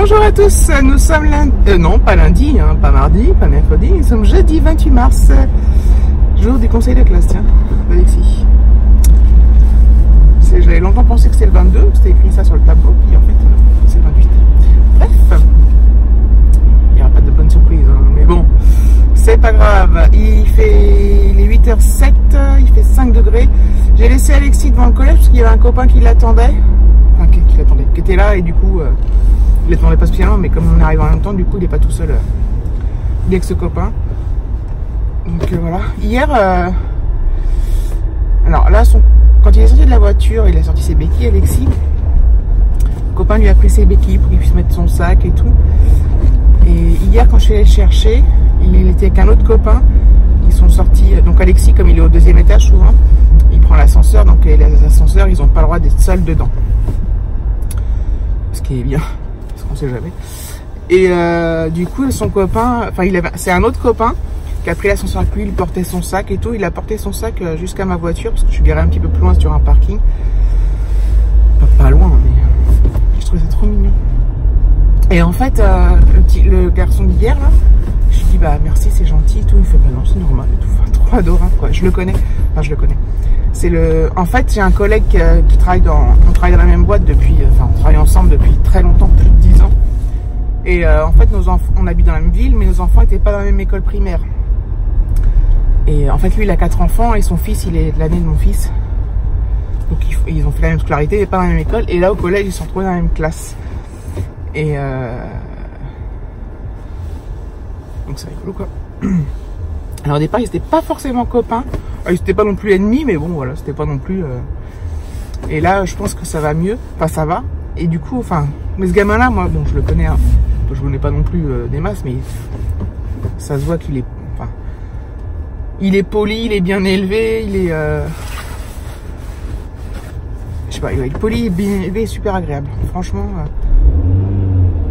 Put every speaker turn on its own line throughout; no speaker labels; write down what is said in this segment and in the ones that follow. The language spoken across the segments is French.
Bonjour à tous, nous sommes lundi, non pas lundi, hein, pas mardi, pas mercredi, nous sommes jeudi 28 mars, jour du conseil de classe, tiens, d'Alexis. J'avais longtemps pensé que c'était le 22, c'était écrit ça sur le tableau, puis en fait c'est le 28. Bref, il n'y aura pas de bonne surprise, hein, mais bon, c'est pas grave. Il est 8h07, il fait 5 degrés. J'ai laissé Alexis devant le collège parce qu'il y avait un copain qui l'attendait, enfin qui était là et du coup il l'attendait pas spécialement, mais comme on arrive en même temps, du coup il n'est pas tout seul, il est avec ce copain. Donc voilà. Hier, alors là, quand il est sorti de la voiture, il a sorti ses béquilles, Alexis. Le copain lui a pris ses béquilles pour qu'il puisse mettre son sac et tout. Et hier, quand je suis allée le chercher, il était avec un autre copain. Ils sont sortis. Donc Alexis, comme il est au 2e étage souvent, il prend l'ascenseur. Donc les ascenseurs, ils n'ont pas le droit d'être seuls dedans. Ce qui est bien, parce qu'on sait jamais. Et du coup, son copain, enfin c'est un autre copain qui a pris l'ascenseur avec lui, il portait son sac et tout. Il a porté son sac jusqu'à ma voiture, parce que je suis garé un petit peu plus loin sur un parking. Pas loin, mais je trouve ça trop mignon. Et en fait, le garçon d'hier, là, je lui dis bah merci, c'est gentil et tout. Il fait bah non, c'est normal et tout. Enfin, trop adorable quoi. Je le connais. Enfin, je le connais. En fait, j'ai un collègue qui travaille on travaille dans la même boîte depuis, enfin, on travaille ensemble depuis très longtemps, plus de 10 ans. Et en fait, nos enfants, on habite dans la même ville, mais nos enfants n'étaient pas dans la même école primaire. Et en fait, lui, il a 4 enfants et son fils, il est de l'année de mon fils. Donc, ils ont fait la même scolarité, mais pas dans la même école. Et là, au collège, ils se sont retrouvés dans la même classe. Et donc, c'est rigolo, quoi. Alors, au départ, ils n'étaient pas forcément copains. Ils n'étaient pas non plus ennemis, mais bon, voilà, c'était pas non plus... Et là, je pense que ça va mieux. Enfin, ça va. Et du coup, enfin... Mais ce gamin-là, moi, bon, je le connais. Hein. Je ne connais pas non plus des masses, mais ça se voit qu'il est... Enfin, il est poli, il est bien élevé, il est... Je sais pas, il est poli, bien élevé, super agréable. Franchement,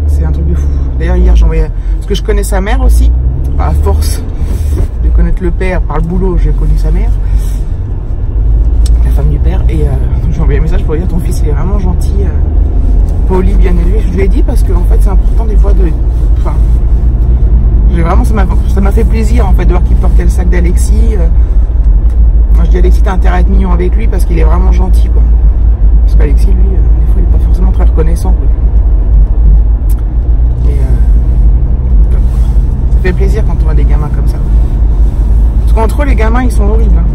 c'est un truc de fou. D'ailleurs, hier, j'ai envoyé... Parce que je connais sa mère aussi. À force de connaître le père par le boulot, j'ai connu sa mère. La femme du père. Et j'ai envoyé un message pour dire ton fils, il est vraiment gentil, poli, bien élevé. Je lui ai dit parce que en fait, c'est important des fois de... Enfin... Vraiment, ça m'a fait plaisir en fait de voir qu'il portait le sac d'Alexis. Moi je dis Alexis, t'as intérêt à être mignon avec lui parce qu'il est vraiment gentil quoi. Parce qu'Alexis lui, des fois il est pas forcément très reconnaissant quoi. Et ça fait plaisir quand on voit des gamins comme ça. Parce qu'entre eux les gamins ils sont horribles. Hein.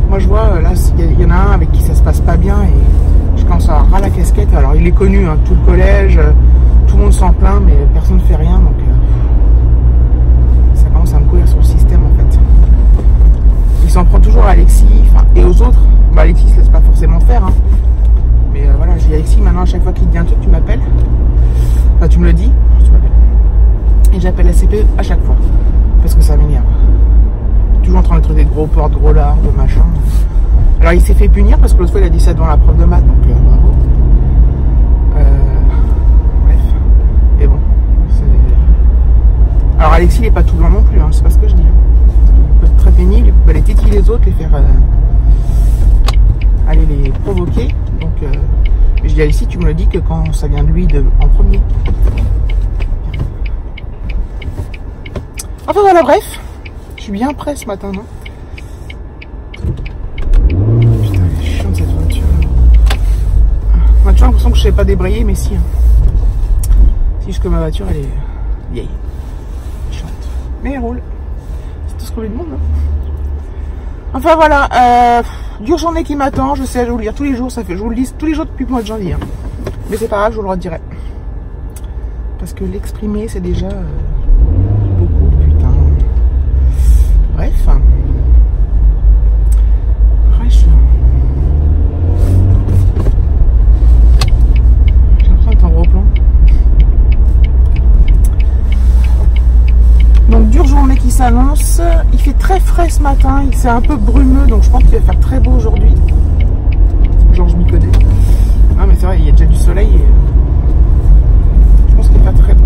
Moi je vois là, il y en a un avec qui ça se passe pas bien et je commence à avoir ras la casquette. Alors il est connu, hein, tout le collège, tout le monde s'en plaint mais personne ne fait rien donc... ça commence à me courir sur le système en fait. Il s'en prend toujours à Alexis et aux autres. Bah, Alexis ne se laisse pas forcément faire. Hein. Mais voilà, je dis Alexis, maintenant à chaque fois qu'il te dit un truc, tu m'appelles. Enfin, tu me le dis, tu m'appelles. Et j'appelle la CPE à chaque fois. Parce que ça m'énerve. Toujours en train de traiter de gros porcs, de gros lards, de machin. Alors il s'est fait punir parce que l'autre fois il a dit ça devant la prof de maths, donc bravo. Bref. Et bon. Alors Alexis il n'est pas tout blanc non plus, hein, c'est pas ce que je dis. Il peut être très pénible, il peut aller titiller les autres, les faire aller les provoquer. Donc je dis Alexis, tu me le dis que quand ça vient de lui en premier. Enfin voilà, bref, je suis bien prêt ce matin, non? Putain, elle est chiante cette voiture. On a toujours l'impression que je sais pas débrayer, mais si. Hein. Si, juste que ma voiture elle est vieille. Mais elle roule. C'est tout ce qu'on lui demande. Hein. Enfin voilà, dure journée qui m'attend. Je sais, je vais vous le dire tous les jours. Je vous le dis tous les jours depuis le mois de janvier. Hein. Mais c'est pas grave, je vous le redirai. Parce que l'exprimer, c'est déjà beaucoup. Putain. Bref. J'ai l'impression d'être en gros plan. Donc dure journée qui s'annonce, il fait très frais ce matin, c'est un peu brumeux donc je pense qu'il va faire très beau aujourd'hui. Genre je m'y connais. Non mais c'est vrai, il y a déjà du soleil et je pense qu'il va faire très beau.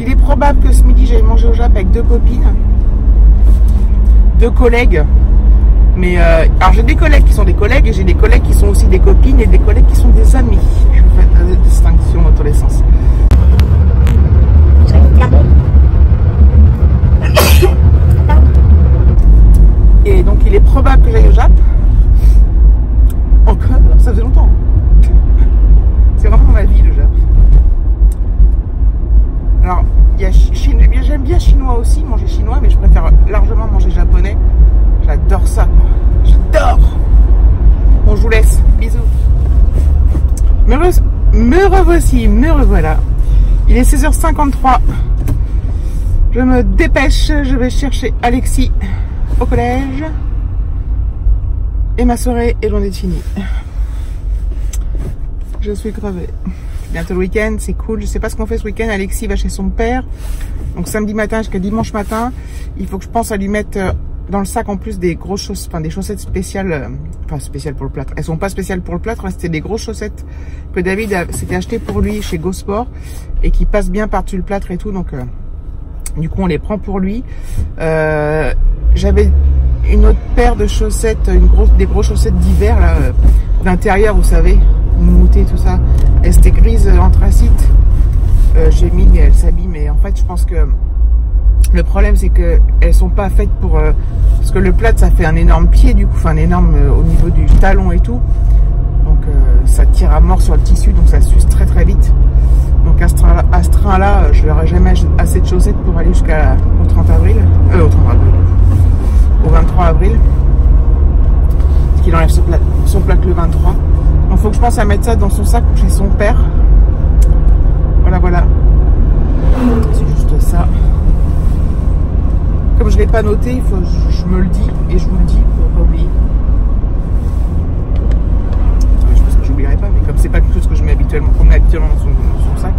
Il est probable que ce midi j'aille manger au Jap avec 2 copines, 2 collègues. Mais alors j'ai des collègues qui sont des collègues et j'ai des collègues qui sont aussi des copines et des collègues qui sont des amis. Je vous fais une distinction dans tous les sens. Et donc il est probable que j'aille au Jap. Encore, ça faisait longtemps. C'est vraiment ma vie le Jap. Alors, j'aime bien chinois aussi, manger chinois, mais je préfère largement manger japonais. J'adore ça, quoi. J'adore. Bon, je vous laisse. Bisous. Me revoici, me revoilà. Il est 16h53. Je me dépêche, je vais chercher Alexis au collège. Et ma soirée est loin d'être finie. Je suis crevée. Bientôt le week-end, c'est cool. Je sais pas ce qu'on fait ce week-end. Alexis va chez son père. Donc samedi matin jusqu'à dimanche matin, il faut que je pense à lui mettre dans le sac en plus des grosses chaussettes, enfin des chaussettes spéciales, enfin spéciales pour le plâtre. Elles sont pas spéciales pour le plâtre, hein, c'était des grosses chaussettes que David s'était acheté pour lui chez Go Sport et qui passent bien par-dessus le plâtre et tout. Donc du coup on les prend pour lui. J'avais une autre paire de chaussettes, des grosses chaussettes d'hiver là, d'intérieur, vous savez, moutées tout ça. Elles étaient grises anthracite. J'ai mis et elles s'abîment. Et en fait je pense que le problème c'est que elles sont pas faites pour parce que le plâtre ça fait un énorme pied du coup, enfin un énorme au niveau du talon et tout. Donc ça tire à mort sur le tissu, donc ça s'use très très vite. Donc à ce train là, je n'aurai jamais assez de chaussettes pour aller jusqu'au 30 avril. Au 23 avril. Parce qu'il enlève son plâtre le 23. Donc faut que je pense à mettre ça dans son sac chez son père. Voilà. C'est juste ça. Comme je ne l'ai pas noté, il faut je me le dis et je vous le dis pour pas oublier. Je pense que j'oublierai pas, mais comme c'est pas quelque chose que je mets habituellement, qu'on met habituellement dans son sac,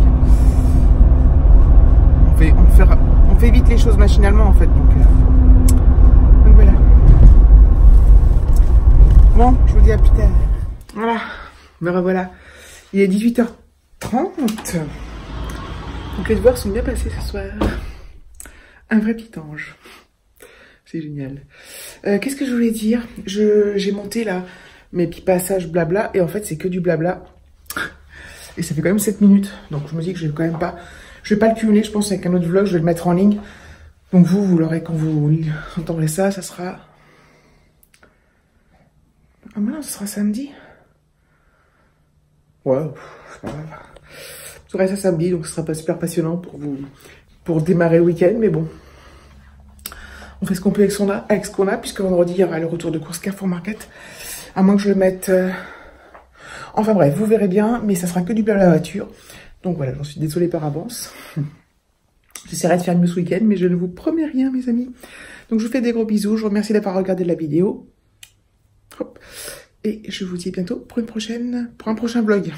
on fait vite les choses machinalement en fait. Donc voilà. Bon, je vous dis à plus tard. Voilà, me revoilà. Il est 18h30. Donc les devoirs sont bien passés ce soir. Un vrai petit ange. C'est génial. Qu'est-ce que je voulais dire? J'ai monté là mes petits passages blabla. Et en fait, c'est que du blabla. Et ça fait quand même 7 minutes. Donc je me dis que je vais quand même pas... Je vais pas le cumuler, je pense, avec un autre vlog. Je vais le mettre en ligne. Donc vous l'aurez quand vous entendrez ça. Ça sera... Ah mais non, ce sera samedi. Ouais, c'est pas grave. Vous aurez ça samedi, donc ce sera pas super passionnant pour vous... pour démarrer le week-end, mais bon. On fait ce qu'on peut avec ce qu'on a, puisque vendredi, il y aura le retour de course Carrefour Market. À moins que je le mette... Enfin bref, vous verrez bien, mais ça sera que du blabla la voiture. Donc voilà, j'en suis désolée par avance. J'essaierai de faire mieux ce week-end, mais je ne vous promets rien, mes amis. Donc je vous fais des gros bisous, je vous remercie d'avoir regardé la vidéo. Hop. Et je vous dis à bientôt pour un prochain vlog.